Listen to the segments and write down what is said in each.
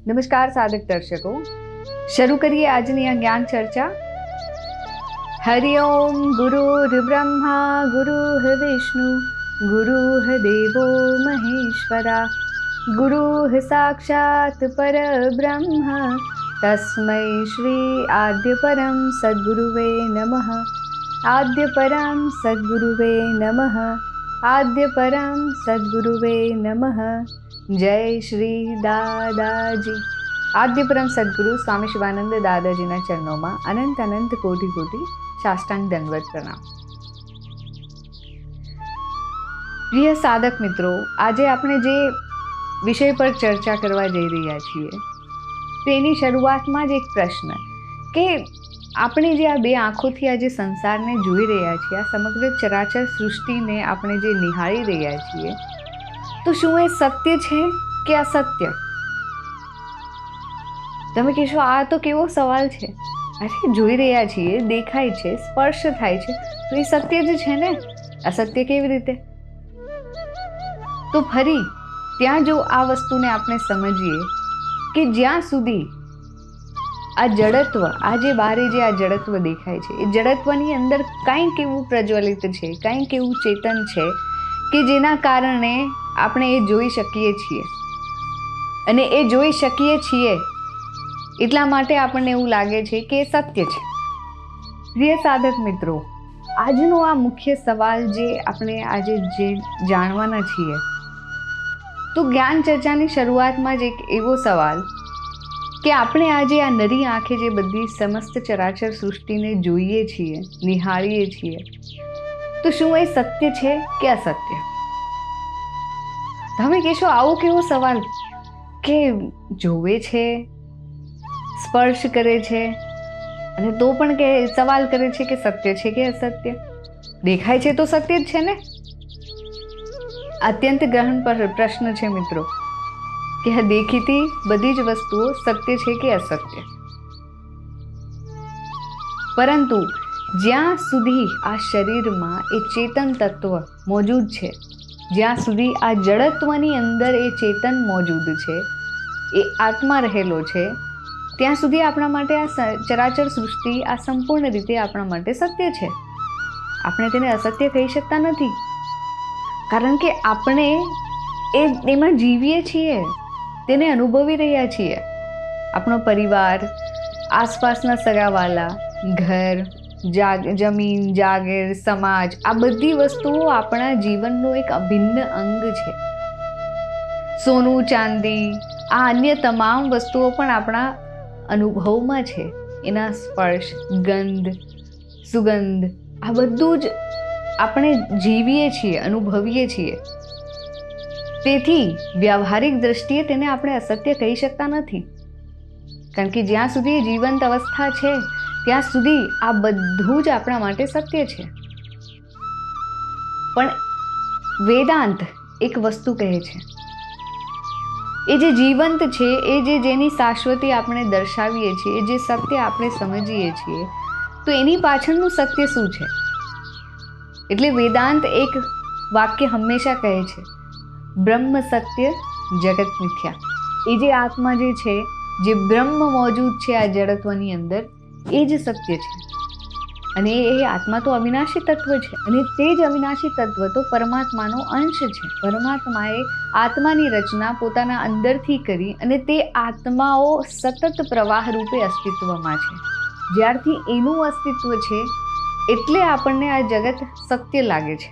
નમસ્કાર સાધક દર્શકો, શરૂ કરીએ આજની આ જ્ઞાન ચર્ચા. હરિ ઓમ. ગુરુર બ્રહ્મા ગુરુઃ વિષ્ણુ ગુરુઃ દેવો મહેશ્વરા ગુરુઃ સાક્ષાત પરબ્રહ્મ તસ્મૈ શ્રી આદ્ય પરમ સદ્ગુરુવે નમઃ. આદ્ય પરમ સદ્ગુરુવે નમઃ. આદ્ય પરમ સદ્ગુરુવે નમઃ. જય શ્રી દાદાજી. આદ્ય પરમ સદગુરુ સ્વામી શિવાનંદ દાદાજીના ચરણોમાં અનંત અનંત કોટી કોટી સાષ્ટાંગ દંડવત પ્રણામ. પ્રિય સાધક મિત્રો, આજે આપણે જે વિષય પર ચર્ચા કરવા જઈ રહ્યા છીએ તેની શરૂઆતમાં જ એક પ્રશ્ન કે આપણે જે આ બે આંખોથી આજે સંસારને જોઈ રહ્યા છીએ, આ સમગ્ર ચરાચર સૃષ્ટિને આપણે જે નિહાળી રહ્યા છીએ, તો શું એ સત્ય છે કે અસત્ય? તમે કહેશો આ તો કેવો સવાલ છે. અરે જોઈ રહ્યા છીએ, દેખાય છે, સ્પર્શ થાય છે, તો એ સત્ય જ છે ને, અસત્ય કેવી રીતે? તો ફરી ત્યાં જો આ વસ્તુને આપણે સમજીએ કે જ્યાં સુધી આ જડત્વ, આ જે બારે જે આ જડત્વ દેખાય છે, એ જડત્વની અંદર કંઈક એવું પ્રજ્વલિત છે, કંઈક એવું ચેતન છે કે જેના કારણે આપણે એ જોઈ શકીએ છીએ. અને એ જોઈ શકીએ છીએ એટલા માટે આપણને એવું લાગે છે કે એ સત્ય છે. પ્રિય સાધક મિત્રો, આજનો આ મુખ્ય સવાલ જે આપણે આજે જે જાણવાના છીએ, તો જ્ઞાન ચર્ચાની શરૂઆતમાં જ એક એવો સવાલ કે આપણે આજે આ નરી આંખે જે બધી સમસ્ત ચરાચર સૃષ્ટિને જોઈએ છીએ, નિહાળીએ છીએ, તો શું એ સત્ય છે કે અસત્ય? તમે કહેશો આવો કેવો સવાલ કે જોવે છે, સ્પર્શ કરે છે, અને તો પણ કે સવાલ કરે છે કે સત્ય છે કે અસત્ય? દેખાય છે તો સત્ય જ છે ને? અત્યંત ગ્રહણ પર પ્રશ્ન છે મિત્રો કે આ દેખીતી બધી જ વસ્તુઓ સત્ય છે કે અસત્ય? પરંતુ જ્યાં સુધી આ શરીરમાં એ ચેતન તત્વ મોજૂદ છે, જ્યાં સુધી આ જડત્વની અંદર એ ચેતન મોજૂદ છે, એ આત્મા રહેલો છે, ત્યાં સુધી આપણા માટે આ ચરાચર સૃષ્ટિ આ સંપૂર્ણ રીતે આપણા માટે સત્ય છે. આપણે તેને અસત્ય કહી શકતા નથી, કારણ કે આપણે એમાં જીવીએ છીએ, તેને અનુભવી રહ્યા છીએ. આપણો પરિવાર, આસપાસના સગાવાલા, ઘર, જમીન, જાગીર, સમાજ, આ બધી વસ્તુઓ આપણા જીવનનો એક અભિન્ન અંગ છે. સોનું, ચાંદી, આ અન્ય તમામ વસ્તુઓ પણ આપણા અનુભવમાં છે. એના સ્પર્શ, ગંધ, સુગંધ, આ બધું જ આપણે જીવીએ છીએ, અનુભવીએ છીએ. તેથી વ્યવહારિક દ્રષ્ટિએ તેને આપણે અસત્ય કહી શકતા નથી, કારણ કે જ્યાં સુધી જીવંત અવસ્થા છે ત્યાં સુધી આ બધું જ આપણા માટે સત્ય છે. પણ વેદાંત એક વસ્તુ કહે છે, એ જે જીવંત છે, એ જેની શાશ્વતી આપણે દર્શાવીએ છીએ, જે સત્ય આપણે સમજીએ છીએ, તો એની પાછળનું સત્ય શું છે? એટલે વેદાંત એક વાક્ય હંમેશા કહે છે, બ્રહ્મ સત્ય જગત મિથ્યા. એ જે આત્મા જે છે, જે બ્રહ્મ મોજૂદ છે આ જડત્વની અંદર, એ જ સત્ય છે. અને એ આત્મા તો અવિનાશી તત્વ છે, અને તે જ અવિનાશી તત્વ તો પરમાત્માનો અંશ છે. પરમાત્માએ આત્માની રચના પોતાના અંદરથી કરી, અને તે આત્માઓ સતત પ્રવાહ રૂપે અસ્તિત્વમાં છે. જ્યારથી એનું અસ્તિત્વ છે એટલે આપણને આ જગત સત્ય લાગે છે.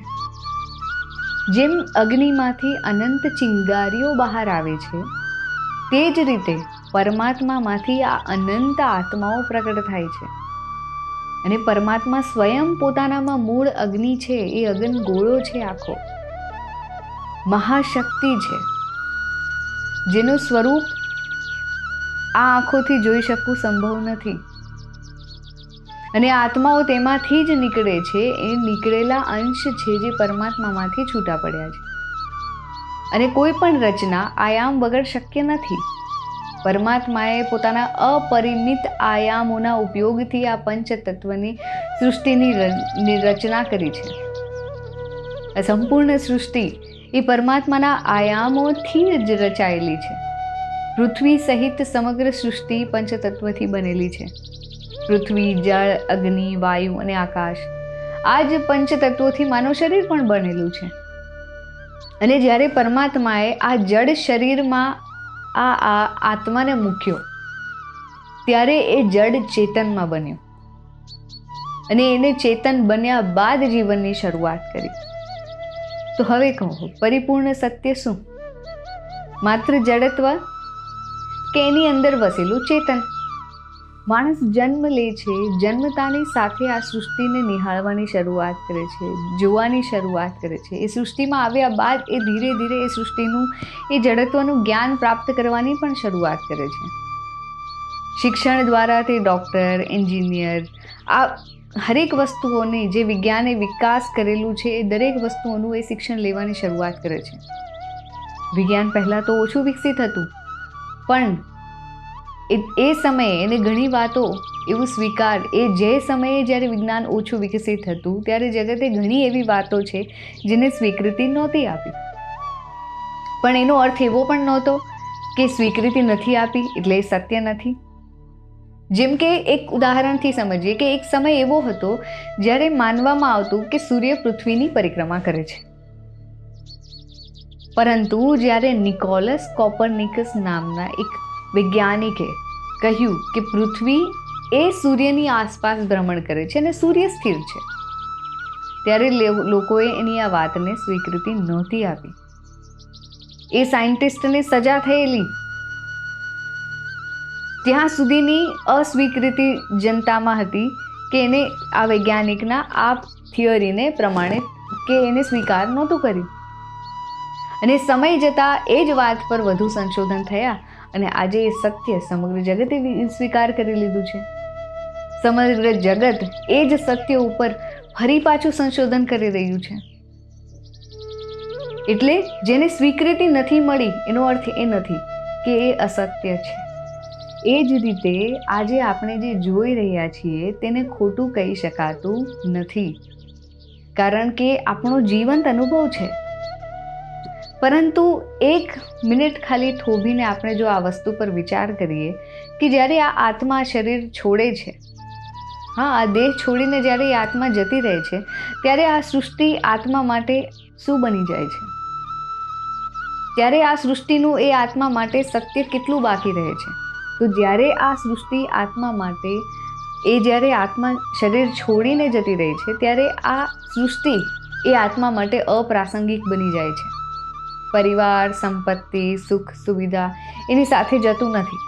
જેમ અગ્નિમાંથી અનંત ચિંગારીઓ બહાર આવે છે, તે જ રીતે પરમાત્મામાંથી આ અનંત આત્માઓ પ્રગટ થાય છે. અને પરમાત્મા સ્વયં પોતાનામાં મૂળ અગ્નિ છે, એ અગ્નિ ગોળો છે, આખો મહાશક્તિ છે, જેનું સ્વરૂપ આ આંખોથી જોઈ શકવું સંભવ નથી. અને આત્માઓ તેમાંથી જ નીકળે છે, એ નીકળેલા અંશ છે જે પરમાત્મામાંથી છૂટા પડ્યા છે. અને કોઈ પણ રચના આયામ વગર શક્ય નથી. પરમાત્માએ પોતાના અપરિમિત આયામોના ઉપયોગથી આ પંચતત્વની સૃષ્ટિની રચના કરી છે. આ સંપૂર્ણ સૃષ્ટિ એ પરમાત્માના આયામોથી જ રચાયેલી છે. પૃથ્વી સહિત સમગ્ર સૃષ્ટિ પંચતત્વથી બનેલી છે. પૃથ્વી, જળ, અગ્નિ, વાયુ અને આકાશ, આ જ પંચતત્વોથી માનવ શરીર પણ બનેલું છે. અને જ્યારે પરમાત્માએ આ જડ શરીરમાં આ આત્માને મૂક્યો ત્યારે એ જડ ચેતનમાં બન્યો અને એને ચેતન બન્યા બાદ જીવનની શરૂઆત કરી. તો હવે કહો, પરિપૂર્ણ સત્ય શું? માત્ર જડત્વ કે એની અંદર વસેલું ચેતન? માણસ જન્મ લે છે, જન્મતાની સાથે આ સૃષ્ટિને નિહાળવાની શરૂઆત કરે છે, જોવાની શરૂઆત કરે છે. એ સૃષ્ટિમાં આવ્યા બાદ એ ધીરે ધીરે એ સૃષ્ટિનું, એ જડત્વનું જ્ઞાન પ્રાપ્ત કરવાની પણ શરૂઆત કરે છે. શિક્ષણ દ્વારા તે ડૉક્ટર, એન્જિનિયર, આ હરેક વસ્તુઓને જે વિજ્ઞાને વિકાસ કરેલું છે એ દરેક વસ્તુઓનું એ શિક્ષણ લેવાની શરૂઆત કરે છે. વિજ્ઞાન પહેલાં તો ઓછું વિકસિત હતું, પણ એ સમયે એને ઘણી વાતો એવું સ્વીકાર, એ જે સમયે જ્યારે વિજ્ઞાન ઓછું વિકસિત હતું ત્યારે જગતે ઘણી એવી વાતો છે જેને સ્વીકૃતિ નહોતી આપી. પણ એનો અર્થ એવો પણ નહોતો કે સ્વીકૃતિ નથી આપી એટલે એ સત્ય નથી. જેમ કે એક ઉદાહરણથી સમજીએ કે એક સમય એવો હતો જ્યારે માનવામાં આવતું કે સૂર્ય પૃથ્વીની પરિક્રમા કરે છે. પરંતુ જ્યારે નિકોલસ કોપરનિકસ નામના એક વૈજ્ઞાનિકે કહ્યું કે પૃથ્વી એ સૂર્યની આસપાસ ભ્રમણ કરે છે અને સૂર્ય સ્થિર છે, ત્યારે લોકોએ એની આ વાતને સ્વીકૃતિ નહોતી આપી. એ સાયન્ટિસ્ટને સજા થયેલી. ત્યાં સુધીની અસ્વીકૃતિ જનતામાં હતી કે એને આ વૈજ્ઞાનિકના આ થિયરીને પ્રમાણિત કે એને સ્વીકાર નહોતું કર્યું. અને સમય જતાં એ જ વાત પર વધુ સંશોધન થયા અને આજે એ સત્ય સમગ્ર જગતે સ્વીકાર કરી લીધું છે. સમગ્ર જગત એ જ સત્ય ઉપર ફરી પાછું સંશોધન કરી રહ્યું છે. એટલે જેને સ્વીકૃતિ નથી મળી એનો અર્થ એ નથી કે એ અસત્ય છે. એ જ રીતે આજે આપણે જે જોઈ રહ્યા છીએ તેને ખોટું કહી શકાતું નથી, કારણ કે આપણો જીવંત અનુભવ છે. પરંતુ એક મિનિટ ખાલી થોભીને આપણે જો આ વસ્તુ પર વિચાર કરીએ કે જ્યારે આ આત્મા શરીર છોડે છે, આ દેહ છોડીને જ્યારે એ આત્મા જતી રહે છે ત્યારે આ સૃષ્ટિ આત્મા માટે શું બની જાય છે? ત્યારે આ સૃષ્ટિનું એ આત્મા માટે સત્ય કેટલું બાકી રહે છે? તો જ્યારે આ સૃષ્ટિ આત્મા માટે, જ્યારે આત્મા શરીર છોડીને જતી રહી છે ત્યારે આ સૃષ્ટિ એ આત્મા માટે અપ્રાસંગિક બની જાય છે. પરિવાર, સંપત્તિ, સુખ, સુવિધા એની સાથે જતું નથી.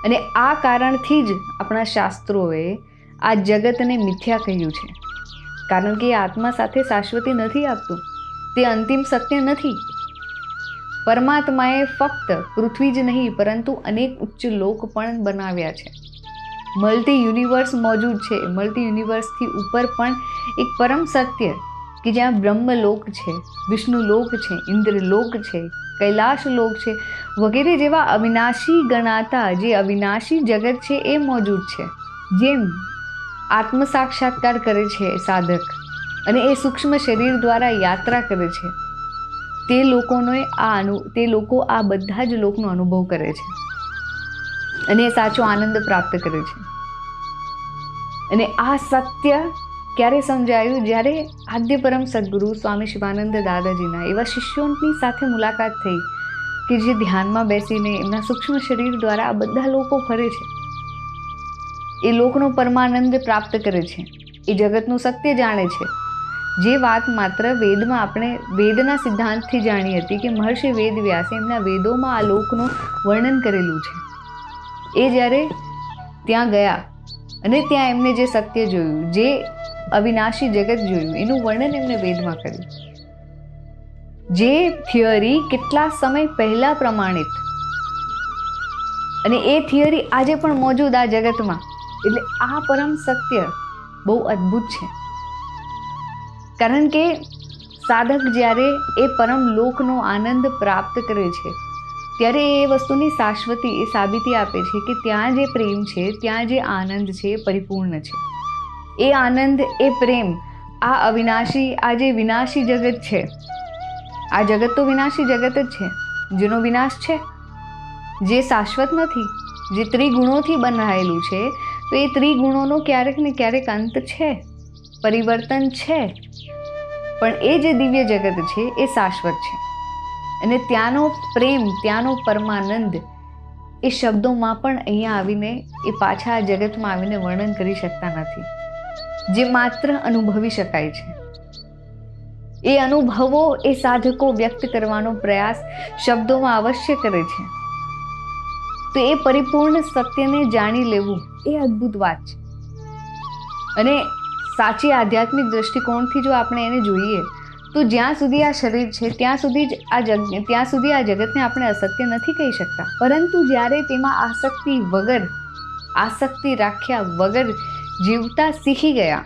અને આ કારણથી જ આપણા શાસ્ત્રોએ આ જગતને મિથ્યા કહ્યું છે, કારણ કે એ આત્મા સાથે શાશ્વતી નથી આપતું, તે અંતિમ સત્ય નથી. પરમાત્માએ ફક્ત પૃથ્વી જ નહીં પરંતુ અનેક ઉચ્ચ લોક પણ બનાવ્યા છે. મલ્ટી યુનિવર્સ મોજૂદ છે. મલ્ટી યુનિવર્સથી ઉપર પણ એક પરમ સત્ય કે જ્યાં બ્રહ્મલોક છે, વિષ્ણુલોક છે, ઇન્દ્રલોક છે, કૈલાશ લોક છે વગેરે જેવા અવિનાશી ગણાતા જે અવિનાશી જગત છે એ મોજૂદ છે. જેમ આત્મ સાક્ષાત્કાર કરે છે સાધક અને એ સૂક્ષ્મ શરીર દ્વારા યાત્રા કરે છે, તે લોકો આ બધા જ લોકનો અનુભવ કરે છે અને સાચો આનંદ પ્રાપ્ત કરે છે. અને આ સત્ય ક્યારે સમજાયું? જ્યારે આદ્ય પરમ સદગુરુ સ્વામી શિવાનંદ દાદાજીના એવા શિષ્યોની સાથે મુલાકાત થઈ કે જે ધ્યાનમાં બેસીને એમના સૂક્ષ્મ શરીર દ્વારા આ બધા લોકો ફરે છે, એ લોકનો પરમાનંદ પ્રાપ્ત કરે છે, એ જગતનું સત્ય જાણે છે. જે વાત માત્ર વેદમાં આપણે વેદના સિદ્ધાંતથી જાણી હતી કે મહર્ષિ વેદવ્યાસે એમના વેદોમાં આ લોકનું વર્ણન કરેલું છે. એ જ્યારે ત્યાં ગયા અને ત્યાં એમને જે સત્ય જોયું, જે અવિનાશી જગત જોયું, એનું વર્ણન એમને વેદમાં કર્યું. જે થિયરી કેટલા સમય પહેલા પ્રમાણિત અને એ થિયરી આજે પણ મોજૂદ આ જગતમાં. એટલે આ પરમ સત્ય બહુ અદ્ભુત છે, કારણ કે સાધક જ્યારે એ પરમ લોકનો આનંદ પ્રાપ્ત કરે છે ત્યારે એ વસ્તુની શાશ્વતી એ સાબિતી આપે છે કે ત્યાં જે પ્રેમ છે, ત્યાં જે આનંદ છે એ પરિપૂર્ણ છે. એ આનંદ, એ પ્રેમ આ અવિનાશી, આ જે વિનાશી જગત છે, આ જગત તો વિનાશી જગત જ છે, જેનો વિનાશ છે જે શાશ્વત નથી, જે ત્રિગુણોથી બંધાયેલું છે, તો એ ત્રિગુણોનો ક્યારેક ને ક્યારેક અંત છે, પરિવર્તન છે, પણ એ જે દિવ્ય જગત છે એ શાશ્વત છે. અને ત્યાંનો પ્રેમ, ત્યાંનો પરમાનંદ એ શબ્દોમાં પણ અહીંયા આવીને, એ પાછા આ જગતમાં આવીને વર્ણન કરી શકતા નથી, જે માત્ર અનુભવી શકાય છે. એ અનુભવો એ સાધકો વ્યક્ત કરવાનો પ્રયાસ શબ્દોમાં અવશ્ય કરે છે. તો એ પરિપૂર્ણ સત્યને જાણી લેવું એ અદ્ભુત વાત છે. અને સાચી આધ્યાત્મિક દ્રષ્ટિકોણથી જો આપણે એને જોઈએ તો જ્યાં સુધી આ શરીર છે ત્યાં સુધી જ આ જગતને આપણે અસત્ય નથી કહી શકતા. પરંતુ જ્યારે તેમાં આસક્તિ રાખ્યા વગર જીવતા શીખી ગયા,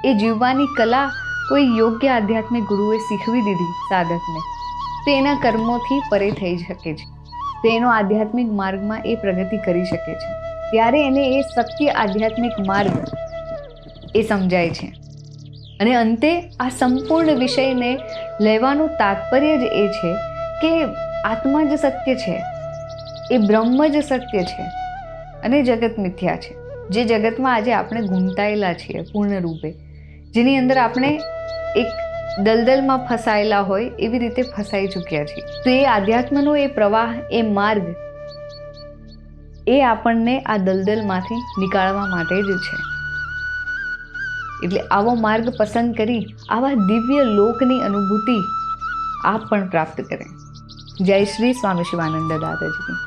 એ જીવવાની કલા કોઈ યોગ્ય આધ્યાત્મિક ગુરુએ શીખવી દીધી સાધકને, તો એના કર્મોથી પરે થઈ શકે છે, તો એનો આધ્યાત્મિક માર્ગમાં એ પ્રગતિ કરી શકે છે. ત્યારે એને એ સત્ય આધ્યાત્મિક માર્ગ એ સમજાય છે. અને અંતે આ સંપૂર્ણ વિષયને લેવાનું તાત્પર્ય જ એ છે કે આત્મા જ સત્ય છે, એ બ્રહ્મ જ સત્ય છે અને જગત મિથ્યા છે. જે જગતમાં આજે આપણે ઘૂંટાયેલા છીએ પૂર્ણ રૂપે, જેની અંદર આપણે એક દલદલમાં ફસાયેલા હોય એવી રીતે ફસાઈ ચૂક્યા છીએ. તો એ આધ્યાત્મનો એ પ્રવાહ, એ માર્ગ, એ આપણને આ દલદલમાંથી નીકાળવા માટે જ છે. એટલે આવો માર્ગ પસંદ કરી આવા દિવ્ય લોકની અનુભૂતિ આપ પણ પ્રાપ્ત કરે. જય શ્રી સ્વામી શિવાનંદ દાદાજી.